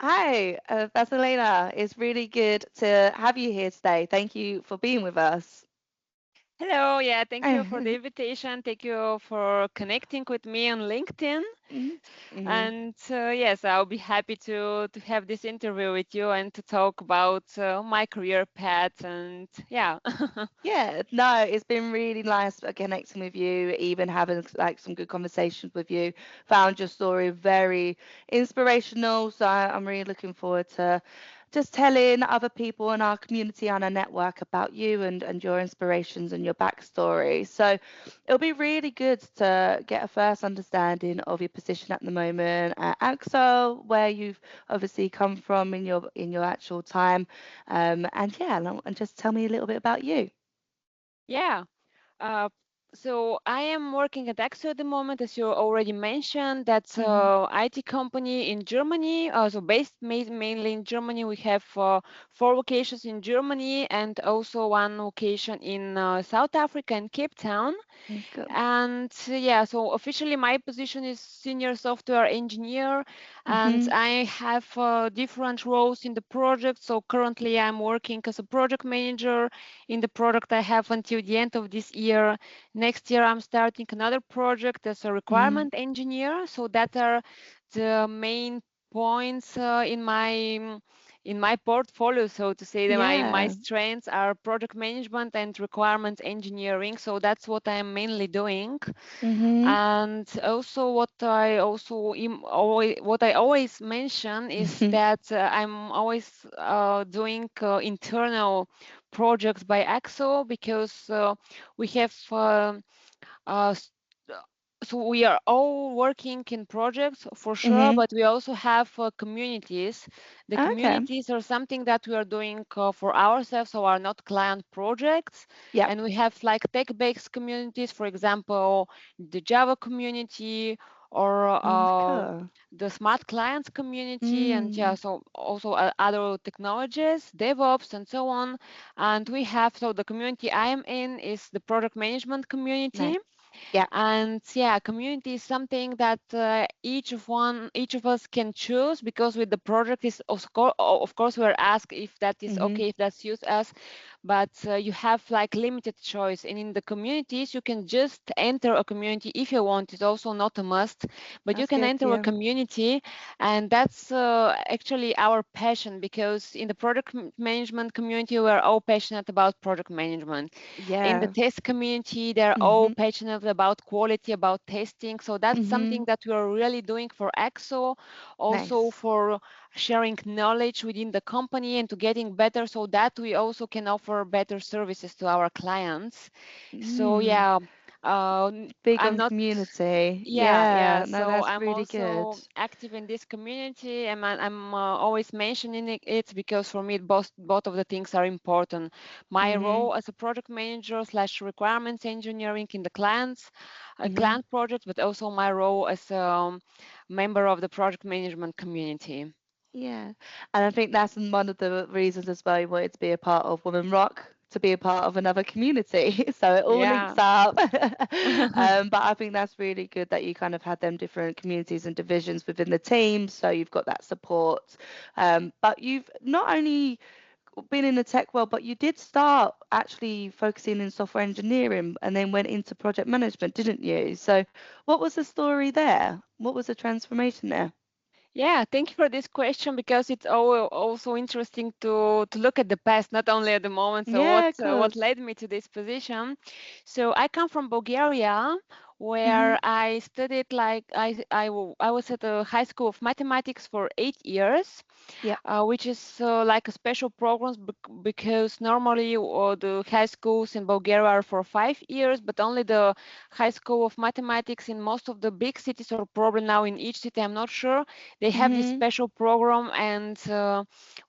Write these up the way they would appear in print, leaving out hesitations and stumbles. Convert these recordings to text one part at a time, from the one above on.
Hi, Vasilena. It's really good to have you here today. Thank you for being with us. Hello, yeah, thank you for the invitation. Thank you for connecting with me on LinkedIn. Mhm. And yes, I'll be happy to have this interview with you and to talk about my career path and yeah. Yeah, no, it's been really nice connecting with you, even having like some good conversations with you. Found your story very inspirational, so I'm really looking forward to just telling other people in our community and our network about you and your inspirations and your backstory. So it'll be really good to get a first understanding of your position at the moment at Accso, where you've obviously come from in your actual time, and yeah, and just tell me a little bit about you. Yeah. Uh, so I am working at Accso at the moment, as you already mentioned. That's Mhm. a IT company in Germany. So based mainly in Germany, we have four locations in Germany and also one location in South Africa and Cape Town. Good. And yeah, so officially my position is senior software engineer, and Mhm. I have different roles in the project. So currently I'm working as a project manager in the product I have until the end of this year. Next year I'm starting another project as a Mhm. requirement engineer. So that are the main points in my portfolio, so to say, that my Yeah. strengths are project management and requirements engineering. So that's what I am mainly doing. Mhm. And also what I always mention is Mhm. that I'm always doing internal projects by Accso because we have uh, s- so we are all working in projects for sure, Mhm. but we also have communities. The Okay. communities are something that we are doing for ourselves, so are not client projects. Yep. And we have like tech-based communities, for example, the Java community or Cool. the smart clients community, and yeah, Mm. so also other technologies, DevOps, and so on. And we have, so the community I am in is the product management community. Nice. Yep. And yeah, community is something that each of us can choose, because with the project is of course we're asked if that is Mhm. okay, if that suits us, but you have like limited choice. And in the communities you can just enter a community if you want. It's also not a must, but you That's can good. enter a Yeah. community. And that's actually our passion, because in the product management community we're all passionate about product management. In the Yeah. test community, they're all Mhm. passionate about quality, about testing. So that's something Mhm. that we are really doing for Axo, also Nice. for sharing knowledge within the company and to getting better, so that we also can offer better services to our clients. So Mm. yeah, uh, Big I'm on not community. yeah. Yeah. No, So that's I'm really good. also active in this community, and I'm always mentioning it because for me both of the things are important. My Mhm. role as a project manager slash requirements engineering in the Mhm. client project, but also my role as a member of the project management community. Yeah, and I think that's one of the reasons as well you wanted to be a part of Women Rock, to be a part of another community. So it all links Yeah. up. But I think that's really good that you kind of had them different communities and divisions within the team, so you've got that support. But you've not only been in the tech world, but you did start actually focusing in software engineering and then went into project management, didn't you? So what was the story there? What was the transformation there? Yeah, thank you for this question, because it's also interesting to look at the past, not only at the moment. So Yeah, of what course. led me to this position? So I come from Bulgaria, Mhm. where I studied like I was at a high school of mathematics for 8 years, Yep. which is like a special program, because normally the high schools in Bulgaria are for 5 years, but only the high school of mathematics in most of the big cities, or probably now in each city, I'm not sure, they have this Mhm. special program. And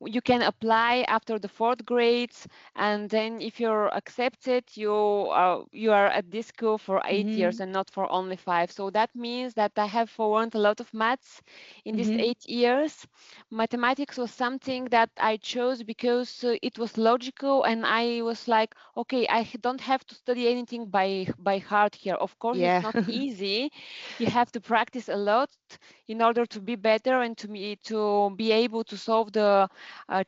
you can apply after the fourth grades, and then if you're accepted, you are at this school for eight Mhm. years and not for only 5. So that means that I have learned a lot of maths in these Mhm. 8 years. Mathematics was something that I chose because it was logical, and I was like, okay, don't have to study anything by heart here. Of course, it's Yeah. not easy. You have to practice a lot in order to be better and to be able to solve the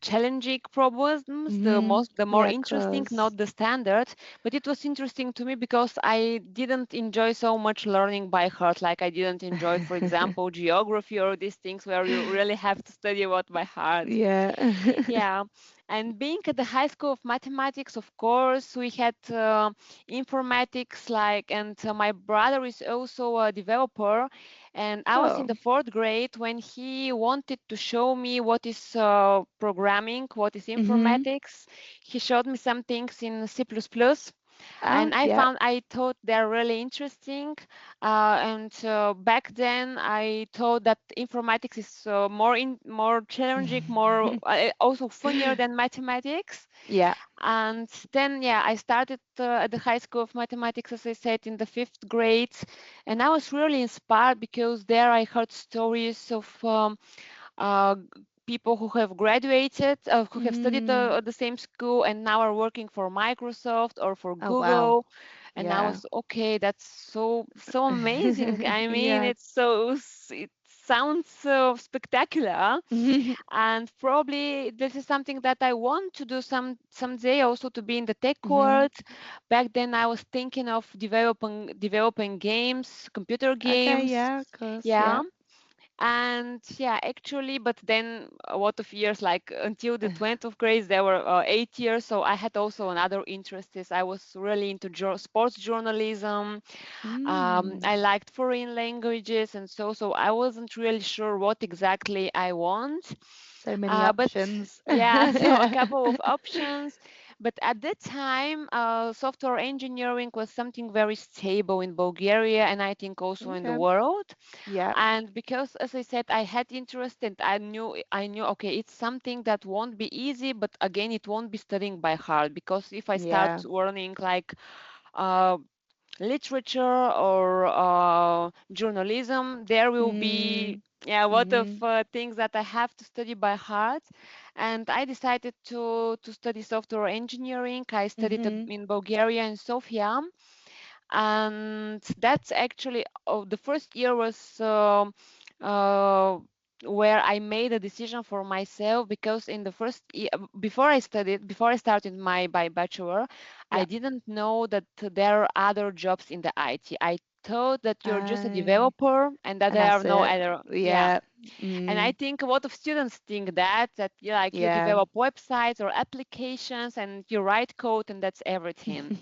challenging problems, Mhm. the more Yeah, of interesting, course. not the standard. But it was interesting to me because I didn't enjoy so much learning by heart. Like I didn't enjoy, for example, geography or these things where you really have to study about by heart. Yeah. Yeah, and being at the high school of mathematics, of course, we had informatics, and my brother is also a developer, and I was in Oh. the fourth grade when he wanted to show me what is programming, what is Mhm. informatics. He showed me some things in C++, and Oh, yeah. I thought they're really interesting. And back then, I thought that informatics is more challenging, more also funnier than mathematics. Yeah. And then, yeah, I started at the High School of Mathematics, as I said, in the fifth grade, and I was really inspired because there I heard stories of uh, people who have graduated, who have studied Mm. at the same school and now are working for Microsoft or for Oh, wow. Google. And I Yeah. was okay. That's so amazing. I mean, Yeah. it sounds so spectacular, Mhm. and probably this is something that I want to do someday also to be in the tech Mhm. world. Back then, I was thinking of developing games, computer Okay, games. yeah, of course. Yeah, Yeah. and yeah, actually, but then a lot of years, like until the 20th grade, there were 8 years. So I had also another interests. I was really into sports journalism. Mm. I liked foreign languages, and so I wasn't really sure what exactly I want. So many But options. yeah, so a couple of options. But at that time, software engineering was something very stable in Bulgaria, and I think also in the Okay. world. Yeah. And because, as I said, I had interest, and I knew, okay, it's something that won't be easy, but again, it won't be studying by heart, because if I start Yeah. learning like uh, literature or journalism, there will be, Mm. yeah, a lot of Mhm. things that I have to study by heart. And I decided to study software engineering. I studied Mhm. in Bulgaria in Sofia, and that's actually, the first year was uh, where I made a decision for myself, because in the first year, before I started my bachelor, I Yeah. didn't know that there are other jobs in the IT. I thought that you're just a Oh. developer and that And there are that's no it. other, yeah. Yeah. And I Mm. think a lot of students think that you Yeah. develop websites or applications and you write code and that's everything.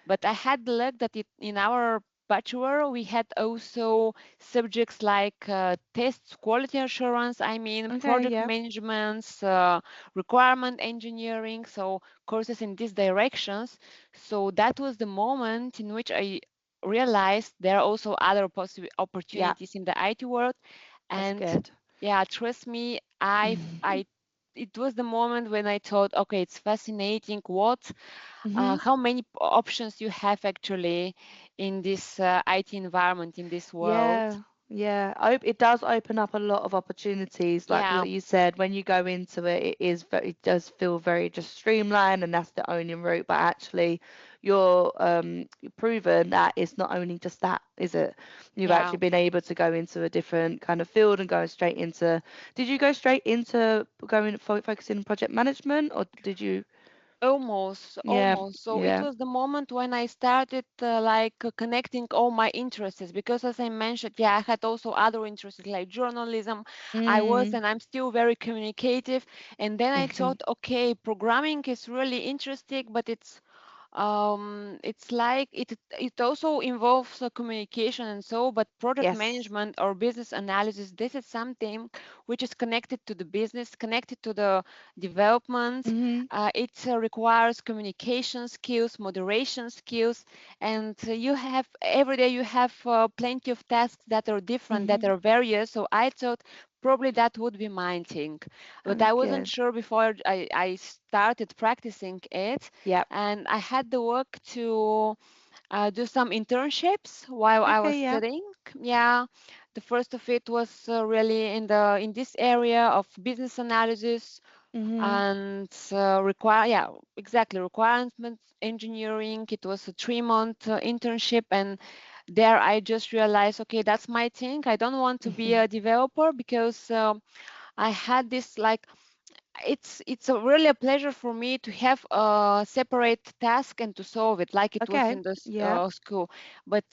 But I had the luck that in our bachelor we had also subjects like tests, quality assurance, I mean Okay, project yeah. management, requirement engineering, so courses in these directions. So that was the moment in which I realized there are also other possible Yeah. opportunities in the IT world. That's And good. yeah, trust me, I it was the moment when I thought, okay, it's fascinating Mhm. how many options you have actually in this IT environment, in this world. Yeah, yeah. It does open up a lot of opportunities. Like Yeah, what you said, when you go into it, it does feel very just streamlined, and that's the only route. But actually, you're proven that it's not only just that, is it? You've yeah. actually been able to go into a different kind of field and go straight into. Did you go straight into focusing on project management, or did you? Almost, Yeah, almost. So it yeah. was the moment when I started connecting all my interests, because as I mentioned, yeah, I had also other interests like journalism. I was Mm. and I'm still very communicative. And then I thought, okay, programming is really interesting, but it's like it also involves communication and so, but project Yes. management or business analysis, this is something which is connected to the business, connected to the development. Mhm. It requires communication skills, moderation skills, and you have every day you have plenty of tasks that are different, that Mhm. are various. So I thought probably that would be my thing, but Oh, I wasn't good. sure before I started practicing it. Yep. And I had the work to do some internships while I was Okay, yeah. studying. Yeah, the first of it was really in this area of business analysis Mhm. and require yeah exactly requirements engineering. It was a 3 month internship, and there I just realized, okay, that's my thing. I don't want to be a developer because I had this like it's really a pleasure for me to have a separate task and to solve it like it was Okay. in the Yeah. school. But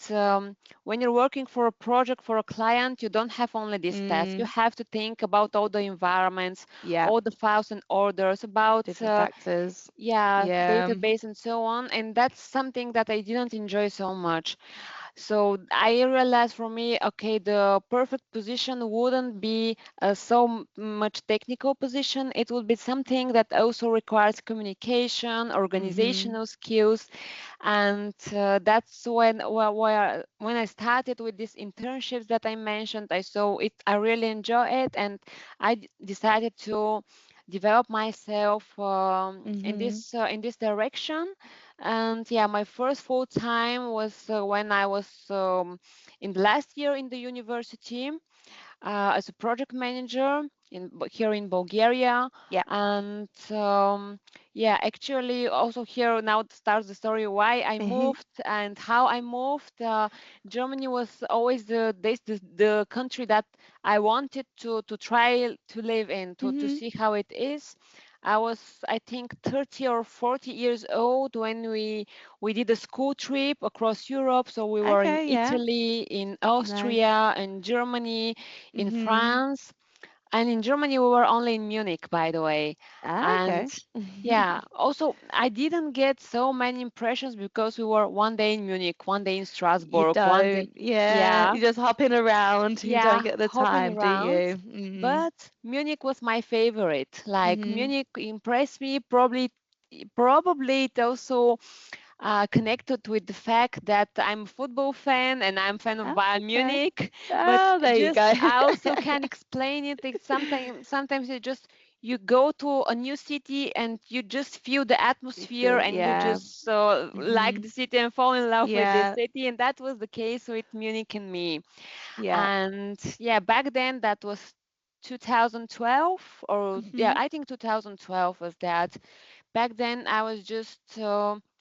when you're working for a project for a client, you don't have only this task. You Mm. have to think about all the environments, Yeah. all the files and orders, about Different factors. yeah, Yeah. database and so on. And that's something that I didn't enjoy so much. So I realized for me, okay, the perfect position wouldn't be much technical position. It would be something that also requires communication, Mhm. organizational skills, and that's when I started with these internships that I mentioned. I saw it, I really enjoy it, and decided to develop myself Mhm. in this direction. And yeah, my first full time was when I was in the last year in the university as a project manager here in Bulgaria. Yeah. And yeah, actually, also here now starts the story why I moved and how I moved. Germany was always the country that I wanted to try to live in, to Mhm. see how it is. I was, I think, 30 or 40 years old when we did a school trip across Europe. So we were in Okay, yeah. Italy, in Nice. Austria, in Germany, in Mhm. France, and in Germany we were only in Munich, by the way. Ah, And okay. yeah, also I didn't get so many impressions because we were one day in Munich, one day in You Strasbourg, one day, don't. Yeah. yeah, You're just hopping around. You don't yeah, get the hopping time, do around. you? Mhm. But Munich was my favorite. Like Mhm. Munich impressed me. Probably it also connected with the fact that I'm a football fan and I'm fan of Oh, Bayern okay. Munich. But Oh, there you just go. I also can explain it. It's sometimes it just you go to a new city and you just feel the You atmosphere feel, and you yeah. just like Mhm. the city and fall in love with the Yeah. city. And that was the case with Munich and me. Yeah. And yeah, back then that was 2012, or yeah, Mhm. I think 2012 was that. Back then I was just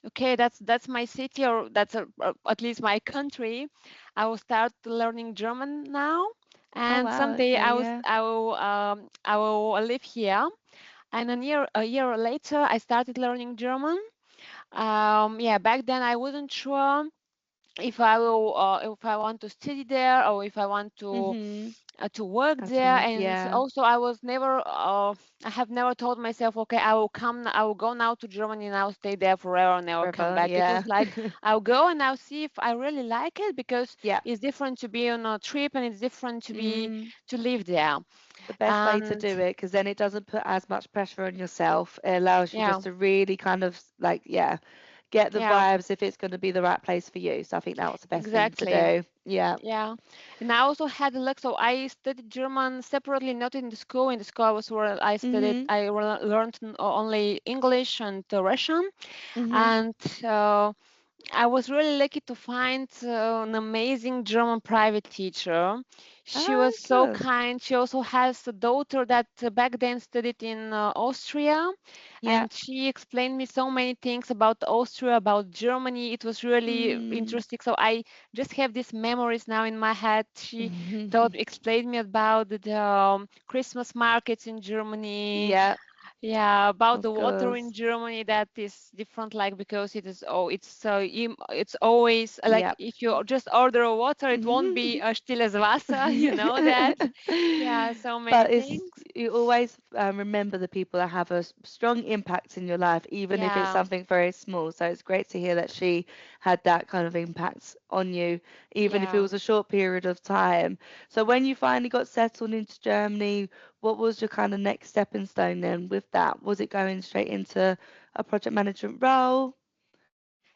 okay, that's my city, or at least my country. I will start learning German now, Oh, and wow. someday Okay, yeah. I will live here. And a year later I started learning German. Yeah, back then I wasn't sure if I want to study there or if I want Mhm. to work Have to there. move. And Yeah. also I have never told myself, okay, I will go now to Germany and I'll stay there forever and I'll come Forever. back. It was Yeah. like I'll go and I'll see if I really like it, because Yeah. it's different to be on a trip and it's different Mm. to live there. The best way to And do it, because then it doesn't put as much pressure on yourself. It allows you yeah, just to really kind of like, yeah, get the yeah, vibes if it's going to be the right place for you. So I think that was the best thing to exactly. do. Yeah. Yeah, and I also had a luck. So I studied German separately, not in the school. In the school, I was where Mhm. learned only English and Russian, Mhm. and I was really lucky to find an amazing German private teacher. She Oh, was so good. kind. She also has a daughter that back then studied in Austria, Yeah. and she explained me so many things about Austria, about Germany. It was really Mm. interesting. So I just have these memories now in my head. She explained me about the Christmas markets in Germany, Yeah, yeah, about the of water in course. Germany, that is different, like because it is it's always like Yeah. if you just order a water, it won't be stilles Wasser, you know that. Yeah, so many But it's things. you always remember the people that have a strong impact in your life, even if it's Yeah, something very small. So it's great to hear that she had that kind of impact on you, even if it yeah. was a short period of time. So when you finally got settled into Germany, what was your kind of next stepping stone then with that? Was it going straight into a project management role?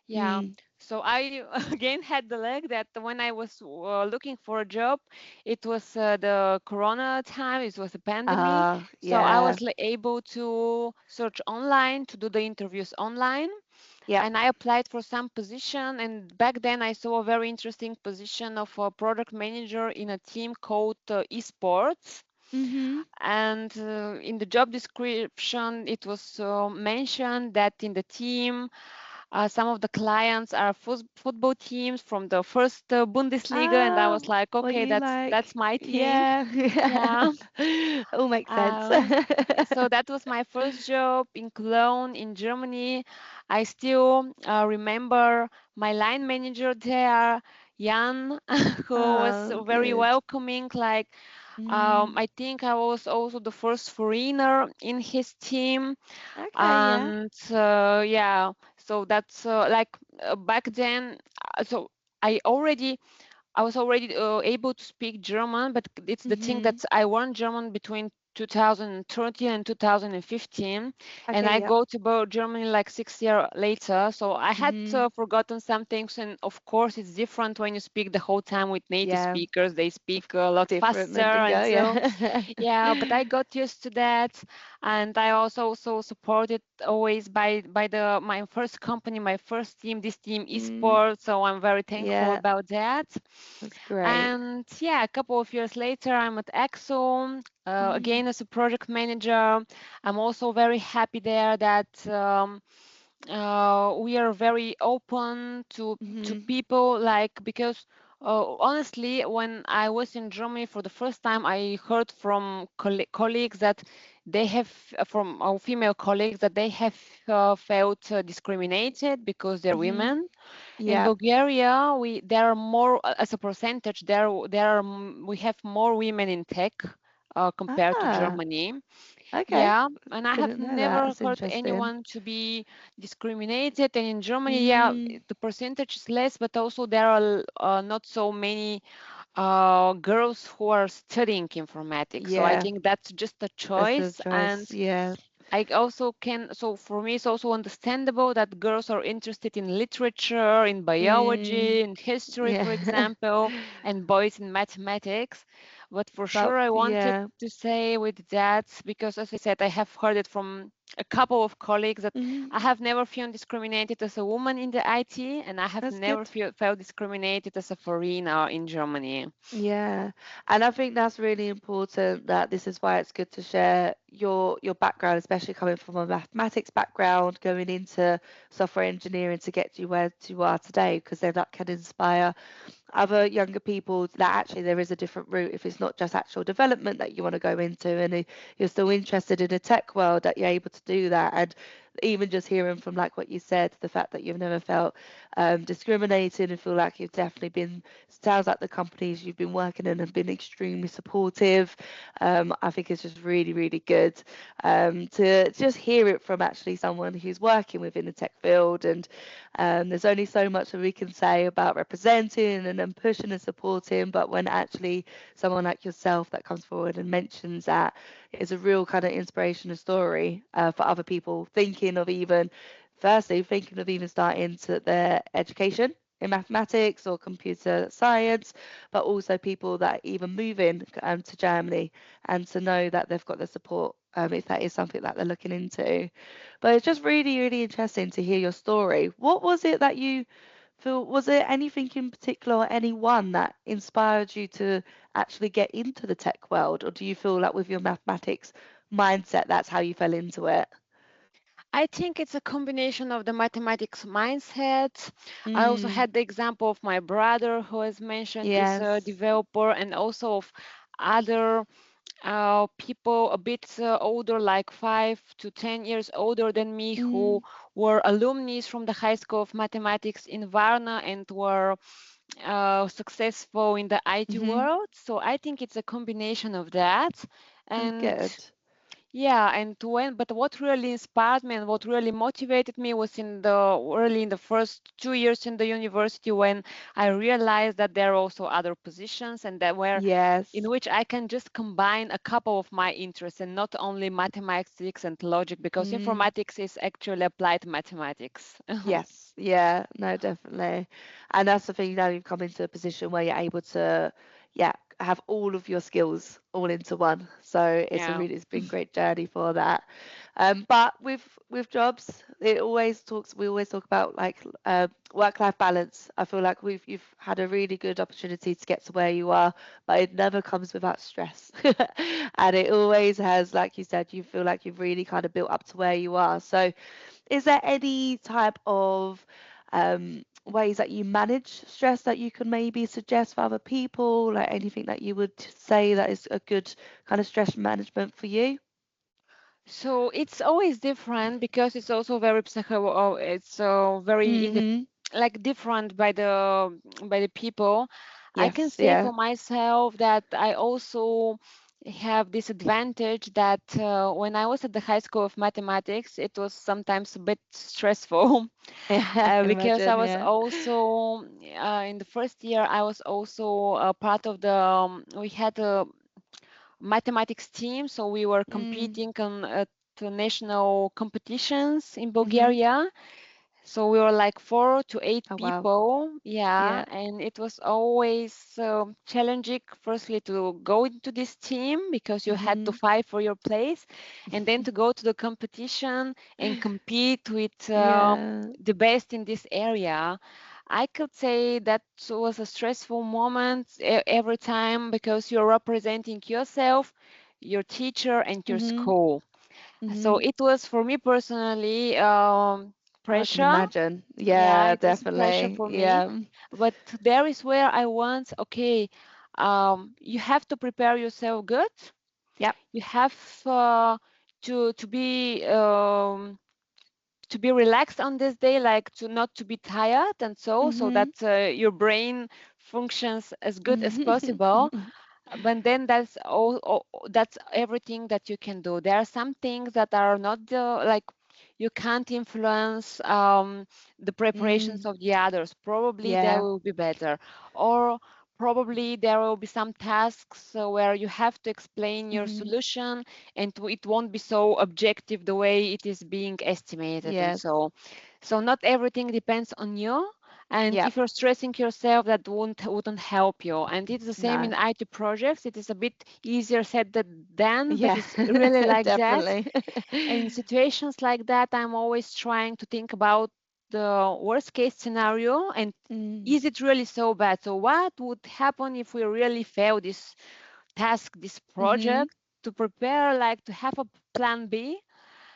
Yeah. Mm. So I again had the luck that when I was looking for a job, it was the Corona time. It was a pandemic, so I Yeah. was able to search online to do the interviews online. Yep. and I applied for some position. And back then, I saw a very interesting position of a product manager in a team called esports. Mhm. And in the job description, it was mentioned that in the team, some of the clients are football teams from the first Bundesliga, and I was Oh, like, what okay, you that's like? my thing. Yeah. Yeah. All makes sense. So that was my first job in Cologne in Germany. I still remember my line manager there, Jan, who was Oh, very good. welcoming. Like, Mm. I think I was also the first foreigner in his team. Okay, yeah. And yeah, so that's back then. So I already I was already able to speak German, but it's the thing that Mhm. I learned German between 2013 and 2015, and Okay, I yep. go to Germany like 6 years later. So I had Mhm. forgotten some things, and of course it's different when you speak the whole time with native Yeah. speakers. They speak Of a lot different faster, lingo, and so yeah. yeah. But I got used to that, and I also supported always by the my first company, my first team, this team Mm. esports. So I'm very thankful Yeah, about that. that's great. And yeah, a couple of years later, I'm at Accso, Mhm. again as a project manager. I'm also very happy there that we are very open to Mhm. people, like, because honestly, when I was in Germany for the first time, I heard from colleagues that they have from our female colleagues that they have felt discriminated because they're Mhm. women. In Yep. Bulgaria, we there are more as a percentage. We have more women in tech compared to Ah, Germany. okay. Yeah, and I have Didn't know that. never That's heard interesting. anyone to be discriminated. And in Germany, yeah, Mm. the percentage is less, but also there are not so many girls who are studying informatics. So I Yeah, think that's just a that's a choice. And choice. Yeah. I also can, so for me, it's also understandable that girls are interested in literature, in Mm. biology, in history, Yeah. for example, and boys in mathematics. But for But sure, I wanted yeah. to say with that, because as I said, I have heard it from a couple of colleagues that Mhm. I have never felt discriminated as a woman in the IT, and I have That's never good. felt discriminated as a foreigner in Germany. Yeah, and I think that's really important that this is why it's good to share your background, especially coming from a mathematics background, going into software engineering to get you where you are today, because then that can inspire other younger people that actually there is a different route if it's not just actual development that you want to go into and you're still interested in a tech world that you're able to do that. And even just hearing from like what you said, the fact that you've never felt discriminated and feel like you've definitely been, sounds like the companies you've been working in have been extremely supportive. I think it's just really, really good to just hear it from actually someone who's working within the tech field. And there's only so much that we can say about representing and then pushing and supporting, but when actually someone like yourself that comes forward and mentions that, it's a real kind of inspirational story for other people thinking of even, firstly, thinking of even starting to their education in mathematics or computer science, but also people that even move in to Germany and to know that they've got the support if that is something that they're looking into. But it's just really, really interesting to hear your story. What was it that you feel, was there anything in particular or anyone that inspired you to actually get into the tech world? Or do you feel like with your mathematics mindset, that's how you fell into it? I think it's a combination of the mathematics mindset. I also Mm, had the example of my brother who has mentioned is a yes. developer, and also of other people a bit older, like 5 to 10 years older than me, who Mm, were alumni from the High School of Mathematics in Varna and were successful in the IT mm-hmm. world. So I think it's a combination of that. Oh, And good. yeah, and but what really inspired me and what really motivated me was in the early in the first 2 years in the university, when I realized that there are also other positions and that where Yes. in which I can just combine a couple of my interests and not only mathematics and logic, because Mm. informatics is actually applied mathematics. Yes, yeah, no, definitely. And that's the thing now you've come into a position where you're able to yeah, have all of your skills all into one. So Yeah. it's been a great journey for that. But with jobs, we always talk about like work-life balance. I feel like you've had a really good opportunity to get to where you are, but it never comes without stress. And it always has, like you said, you feel like you've really kind of built up to where you are. So is there any type of ways that you manage stress that you can maybe suggest for other people? Like anything that you would say that is a good kind of stress management for you? So it's always different because it's also very it's very Mm-hmm. like different by the people. I can Yes, say yeah. for myself that I also have this advantage that when I was at the high school of mathematics, it was sometimes a bit stressful Yeah, I can because I imagine, was yeah. also in the first year I was also a part of the we had a mathematics team, so we were Mm. competing on the national competitions in Mm-hmm. Bulgaria. So we were like 4 to 8 Oh wow. people, yeah, Yeah. and it was always challenging, firstly, to go into this team because you had to Mm-hmm. fight for your place, and then to go to the competition and compete with Yeah. the best in this area. I could say that was a stressful moment every time because you're representing yourself, your teacher, and your Mm-hmm. school. So Mm-hmm. it was for me personally I can pressure. imagine. Yeah, Yeah, it was a pressure definitely. for me. Yeah. But there is where I want, okay, you have to prepare yourself good. Yep. You have to to be relaxed on this day, like to not to be tired, and so Mm-hmm. that your brain functions as good as possible. Mm-hmm. But then that's everything that you can do. There are some things that are not like you can't influence the preparations Mm. of the others. Probably they Yeah. will be better, or probably there will be some tasks where you have to explain your Mm-hmm. solution, and it won't be so objective the way it is being estimated, and Yes. so not everything depends on you. And Yep. if you're stressing yourself, that wouldn't help you. And it's the same in No. IT projects. It is a bit easier said than done, but Yeah. it's really like that. Definitely. And in situations like that, I'm always trying to think about the worst case scenario and Mm. is it really so bad? So what would happen if we really fail this task, this Mm-hmm. project? To prepare, like to have a plan B.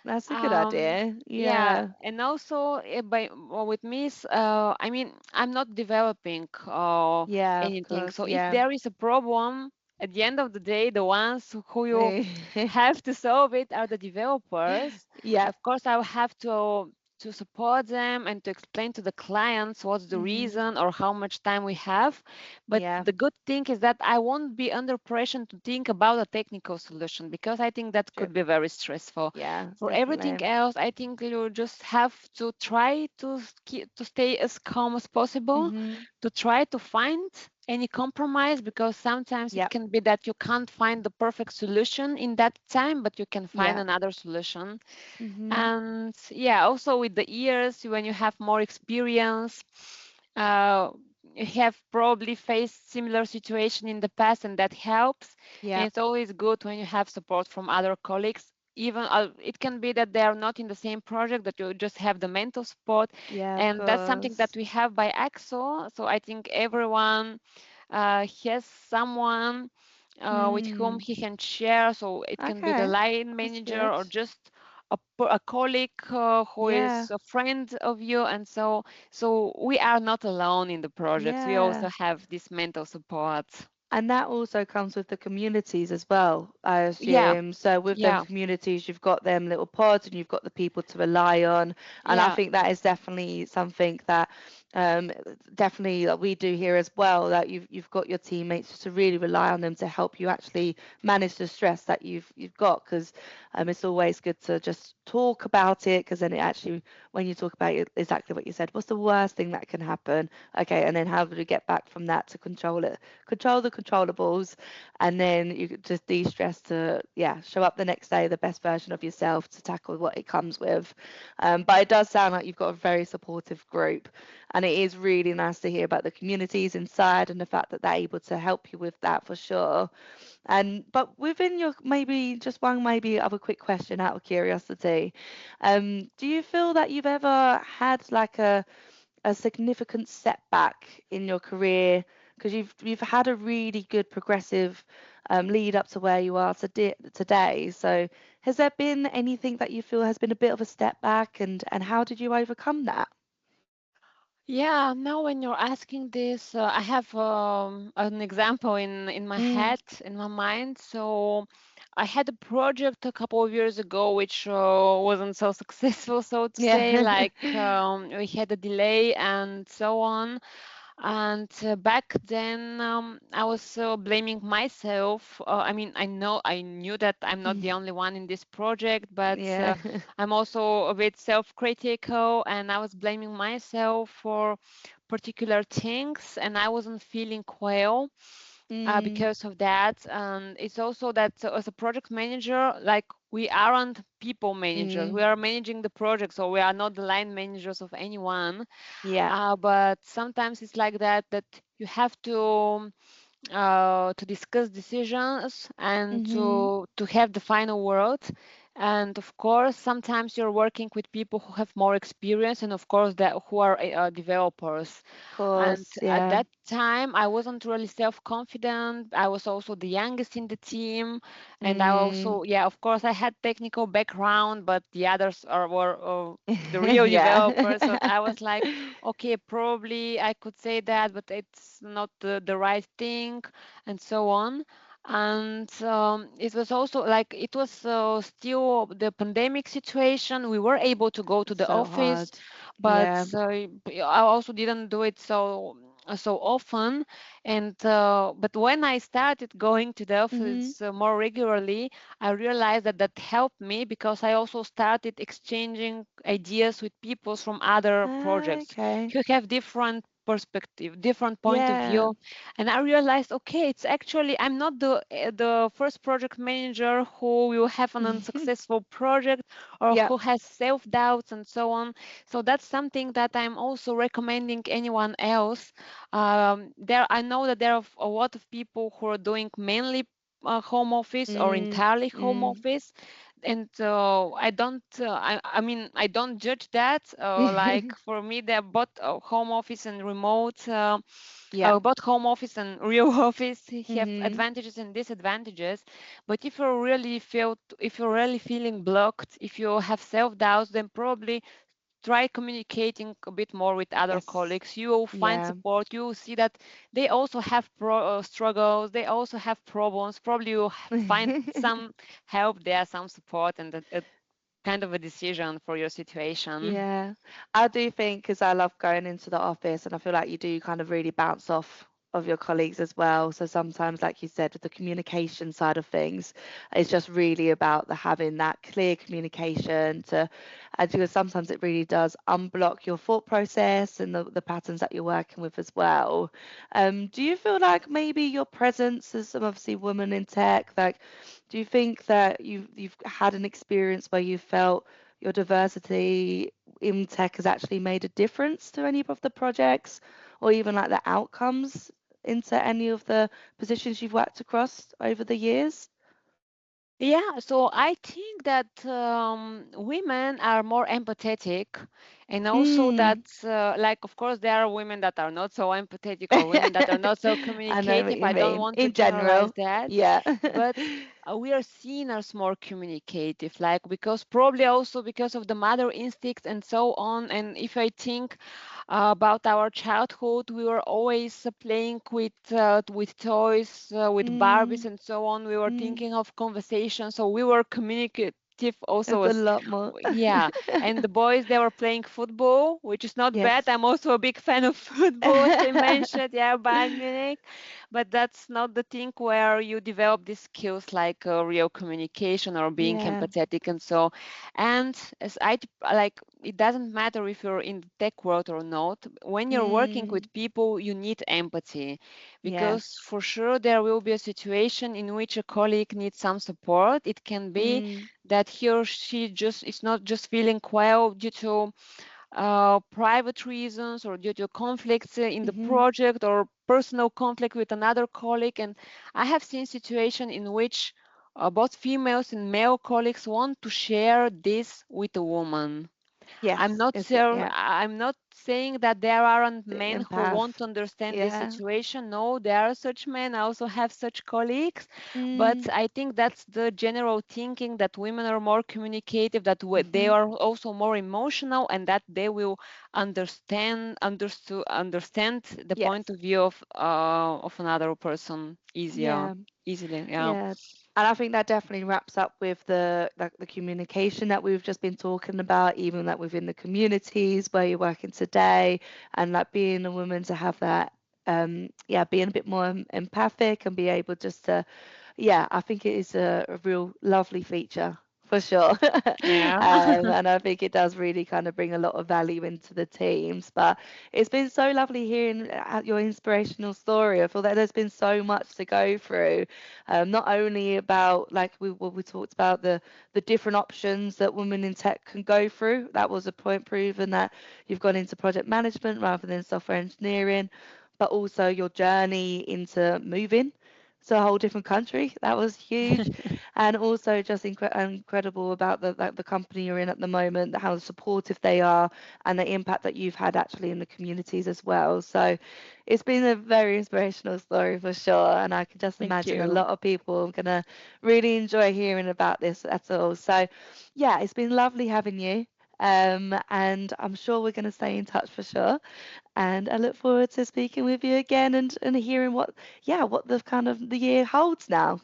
That's a good um idea. yeah, Yeah. and also with me I mean, I'm not developing Yeah, of anything, course. so if Yeah. there is a problem, at the end of the day the ones who you have to solve it are the developers. Yep. Of course, I will have to support them and to explain to the clients what's the Mm-hmm. reason or how much time we have. But Yeah. the good thing is that I won't be under pressure to think about a technical solution because I think that True. could be very stressful. Yeah, For everything definitely. else, I think you just have to try to to stay as calm as possible, Mm-hmm. to try to find any compromise because sometimes it Yep. can be that you can't find the perfect solution in that time, but you can find Yeah. another solution. Mm-hmm. And yeah, also with the years, when you have more experience, uh, you have probably faced similar situation in the past, and that helps. And Yep. it's always good when you have support from other colleagues. Even it can be that they are not in the same project, that you just have the mental support, Yeah, of and that's something that course. we have by Accso. So I think everyone has someone with whom Mm. he can share. So it can be the Okay. line That's manager good. or just a colleague who Yeah. is a friend of you, and so we are not alone in the project. We Yeah. also have this mental support. And that also comes with the communities as well, I Yeah, assume. So with them yeah, communities, you've got them little pods and you've got the people to rely on. And I yeah, think that is definitely something that um, definitely that we do here as well, that you've got your teammates to really rely on them to help you actually manage the stress that you've got. Because it's always good to just talk about it, because then it actually, when you talk about it, exactly what you said, what's the worst thing that can happen? Okay, and then how do we get back from that to control the controllables, and then you could just de-stress to, yeah, show up the next day the best version of yourself to tackle what it comes with. But it does sound like you've got a very supportive group. And it is really nice to hear about the communities inside and the fact that they're able to help you with that for sure. And but within your maybe just one maybe other quick question out of curiosity, do you feel that you've ever had like a significant setback in your career because you've had a really good progressive lead up to where you are today. So has there been anything that you feel has been a bit of a step back, and how did you overcome that? Yeah, now when you're asking this, I have an example in my Mm, head, in my mind. So I had a project a couple of years ago which wasn't so successful, so to say. yeah. Like we had a delay and so on. And back then, I was blaming myself. I mean, I knew that I'm not the only one in this project, but Yeah. I'm also a bit self-critical, and I was blaming myself for particular things, and I wasn't feeling well Mm, because of that. And it's also that as a project manager, like we aren't people managers, mm, we are managing the project, so we are not the line managers of anyone. yeah. But sometimes it's like that, that you have to discuss decisions and Mhm. to have the final word. And of course, sometimes you're working with people who have more experience, and of course that who are developers. Of And course. at Yeah. that time, I wasn't really self-confident. I was also the youngest in the team, and I Mm. also, yeah, of course, I had technical background, but the others were the real Yeah. developers. So I was like, okay, probably I could say that, but it's not the right thing, and so on. And it was also like it was still the pandemic situation. We were able to go to the So office, hard. but Yeah. I also didn't do it so often. And but when I started going to the Mhm. office more regularly, I realized that that helped me because I also started exchanging ideas with people from other projects Okay. who have different perspective, different point of Yeah. view. And I realized, okay, it's actually I'm not the first project manager who will have an unsuccessful project or Yeah. who has self-doubts and so on. So that's something that I'm also recommending anyone else. I know that there are a lot of people who are doing mainly home office or Mm, entirely home mm. office, and I don't. I mean, I don't judge that. Like for me, they're both home office and remote. Yeah. Both home office and real office have Mhm. advantages and disadvantages. But if you're really feeling blocked, if you have self-doubts, then probably try communicating a bit more with other Yes. colleagues. You will find Yeah. support. You will see that they also have struggles. They also have problems. Probably you'll find some help there, some support, and a kind of a decision for your situation. Yeah, I do think because I love going into the office and I feel like you do kind of really bounce off of your colleagues as well. So sometimes, like you said, with the communication side of things, it's just really about the having that clear communication to, and because sometimes it really does unblock your thought process and the patterns that you're working with as well. Do you feel like maybe your presence as some obviously woman in tech, like, do you think that you've had an experience where you felt your diversity in tech has actually made a difference to any of the projects or even like the outcomes into any of the positions you've worked across over the years? Yeah, so I think that women are more empathetic, and also that, Mm. like, of course, there are women that are not so empathetic or women that are not so I know what communicative. you I don't mean. want to In generalize general, that, yeah. but we are seen as more communicative, like, because probably also because of the mother instincts and so on. And if I think about our childhood, we were always playing with toys, with Barbies Mm, and so on. We were mm. thinking of conversation, so we were communicative also It's a as, lot more. yeah. And the boys, they were playing football, which is not bad. Yes. I'm also a big fan of football, as I mentioned, yeah, Bayern Munich. But that's not the thing where you develop these skills like real communication or being Yeah. empathetic and so. And as like, it doesn't matter if you're in the tech world or not. When you're working Mm, with people, you need empathy, yeah. because for sure there will be a situation in which a colleague needs some support. It can be Mm, that he or she just is not just feeling well due to private reasons or due to conflicts in the Mhm. project or personal conflict with another colleague. And I have seen situations in which both females and male colleagues want to share this with a woman. Yes. Is it? Yeah. I'm not saying that there aren't The men who empath. won't understand this Yeah. situation. No, there are such men. I also have such colleagues. But Mm. I think that's the general thinking that women are more communicative, that they Mhm. are also more emotional, and that they will understand the Yes. point of view of another person Yeah. easily. Yeah. Yeah. And I think that definitely wraps up with the like the communication that we've just been talking about, even like within the communities where you're working today, and like being a woman to have that, yeah, being a bit more empathic and be able just to, yeah, I think it is a real lovely feature for sure. Yeah. And I think it does really kind of bring a lot of value into the teams. But it's been so lovely hearing your inspirational story. I feel that there's been so much to go through, not only about like we talked about the different options that women in tech can go through. That was a point proven that you've gone into project management rather than software engineering, but also your journey into moving to a whole different country. That was huge. And also just incredible about the company you're in at the moment, how supportive they are, and the impact that you've had actually in the communities as well. So it's been a very inspirational story for sure. And I can just Thank imagine a you. lot of people are going to really enjoy hearing about this at all. So, yeah, it's been lovely having you. And I'm sure we're going to stay in touch for sure. And I look forward to speaking with you again and hearing what, yeah, what the kind of the year holds now.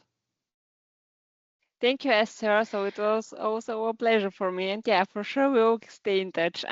Thank you, Esther. So it was also a pleasure for me. And yeah, for sure we'll stay in touch.